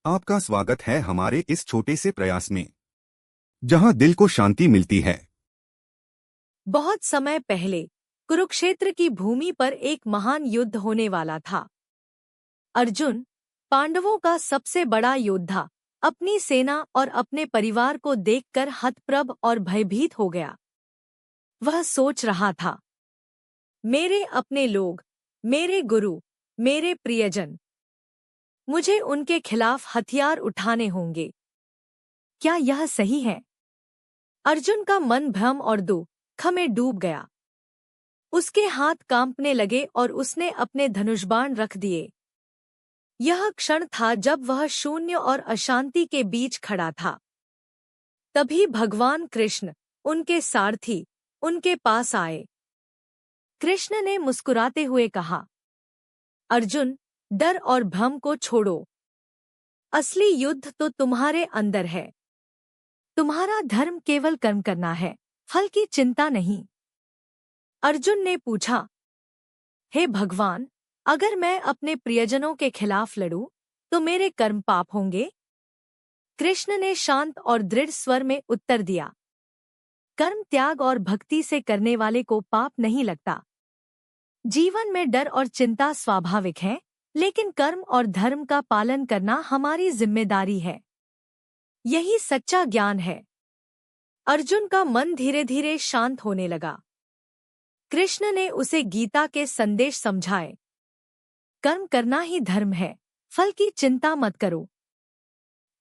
आपका स्वागत है हमारे इस छोटे से प्रयास में, जहां दिल को शांति मिलती है। बहुत समय पहले कुरुक्षेत्र की भूमि पर एक महान युद्ध होने वाला था। अर्जुन, पांडवों का सबसे बड़ा योद्धा, अपनी सेना और अपने परिवार को देखकर हतप्रभ और भयभीत हो गया। वह सोच रहा था, मेरे अपने लोग, मेरे गुरु, मेरे प्रियजन, मुझे उनके खिलाफ हथियार उठाने होंगे। क्या यह सही है? अर्जुन का मन भ्रम और दुख में डूब गया। उसके हाथ कांपने लगे और उसने अपने धनुष्बाण रख दिए। यह क्षण था जब वह शून्य और अशांति के बीच खड़ा था। तभी भगवान कृष्ण, उनके सारथी, उनके पास आए। कृष्ण ने मुस्कुराते हुए कहा, अर्जुन, डर और भ्रम को छोड़ो। असली युद्ध तो तुम्हारे अंदर है। तुम्हारा धर्म केवल कर्म करना है, फल की चिंता नहीं। अर्जुन ने पूछा, हे भगवान, अगर मैं अपने प्रियजनों के खिलाफ लड़ूं, तो मेरे कर्म पाप होंगे? कृष्ण ने शांत और दृढ़ स्वर में उत्तर दिया, कर्म त्याग और भक्ति से करने वाले को पाप नहीं लगता। जीवन में डर और चिंता स्वाभाविक है, लेकिन कर्म और धर्म का पालन करना हमारी जिम्मेदारी है। यही सच्चा ज्ञान है। अर्जुन का मन धीरे धीरे शांत होने लगा। कृष्ण ने उसे गीता के संदेश समझाए। कर्म करना ही धर्म है, फल की चिंता मत करो।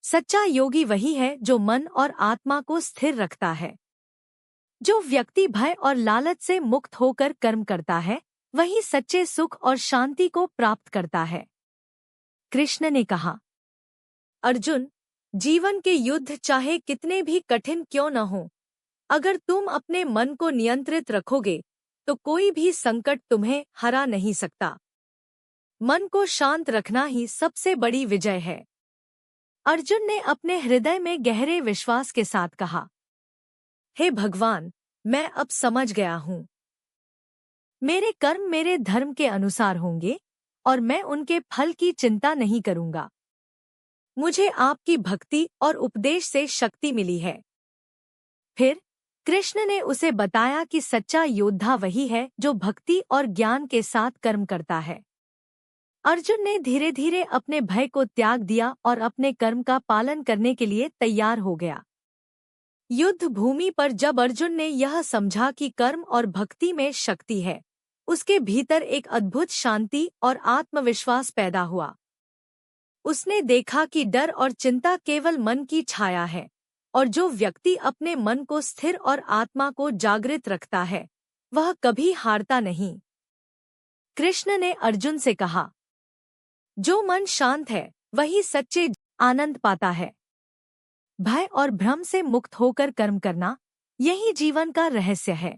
सच्चा योगी वही है जो मन और आत्मा को स्थिर रखता है। जो व्यक्ति भय और लालच से मुक्त होकर कर्म करता है, वही सच्चे सुख और शांति को प्राप्त करता है। कृष्ण ने कहा, अर्जुन, जीवन के युद्ध चाहे कितने भी कठिन क्यों न हो, अगर तुम अपने मन को नियंत्रित रखोगे, तो कोई भी संकट तुम्हें हरा नहीं सकता। मन को शांत रखना ही सबसे बड़ी विजय है। अर्जुन ने अपने हृदय में गहरे विश्वास के साथ कहा, हे भगवान, मैं अब समझ गया हूँ। मेरे कर्म मेरे धर्म के अनुसार होंगे और मैं उनके फल की चिंता नहीं करूँगा। मुझे आपकी भक्ति और उपदेश से शक्ति मिली है। फिर कृष्ण ने उसे बताया कि सच्चा योद्धा वही है जो भक्ति और ज्ञान के साथ कर्म करता है। अर्जुन ने धीरे धीरे अपने भय को त्याग दिया और अपने कर्म का पालन करने के लिए तैयार हो गया। युद्ध भूमि पर जब अर्जुन ने यह समझा कि कर्म और भक्ति में शक्ति है, उसके भीतर एक अद्भुत शांति और आत्मविश्वास पैदा हुआ। उसने देखा कि डर और चिंता केवल मन की छाया है, और जो व्यक्ति अपने मन को स्थिर और आत्मा को जागृत रखता है, वह कभी हारता नहीं। कृष्ण ने अर्जुन से कहा, जो मन शांत है, वही सच्चे आनंद पाता है। भय और भ्रम से मुक्त होकर कर्म करना, यही जीवन का रहस्य है।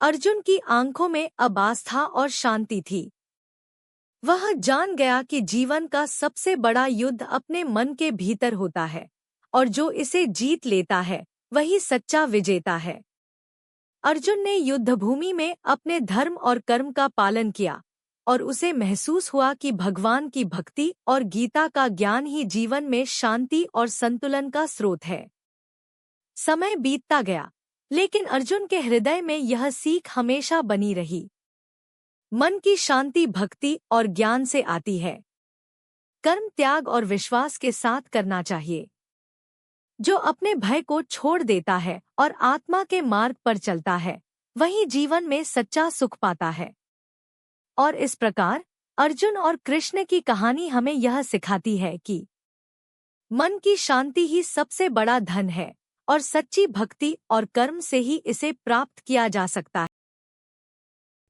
अर्जुन की आंखों में अब आस्था और शांति थी। वह जान गया कि जीवन का सबसे बड़ा युद्ध अपने मन के भीतर होता है, और जो इसे जीत लेता है, वही सच्चा विजेता है। अर्जुन ने युद्धभूमि में अपने धर्म और कर्म का पालन किया, और उसे महसूस हुआ कि भगवान की भक्ति और गीता का ज्ञान ही जीवन में शांति और संतुलन का स्रोत है। समय बीतता गया, लेकिन अर्जुन के हृदय में यह सीख हमेशा बनी रही। मन की शांति भक्ति और ज्ञान से आती है। कर्म त्याग और विश्वास के साथ करना चाहिए। जो अपने भय को छोड़ देता है और आत्मा के मार्ग पर चलता है, वही जीवन में सच्चा सुख पाता है। और इस प्रकार अर्जुन और कृष्ण की कहानी हमें यह सिखाती है कि मन की शांति ही सबसे बड़ा धन है, और सच्ची भक्ति और कर्म से ही इसे प्राप्त किया जा सकता है।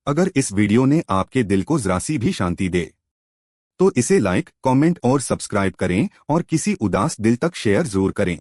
अगर इस वीडियो ने आपके दिल को जरा सी भी शांति दे, तो इसे लाइक, कमेंट और सब्सक्राइब करें, और किसी उदास दिल तक शेयर जरूर करें।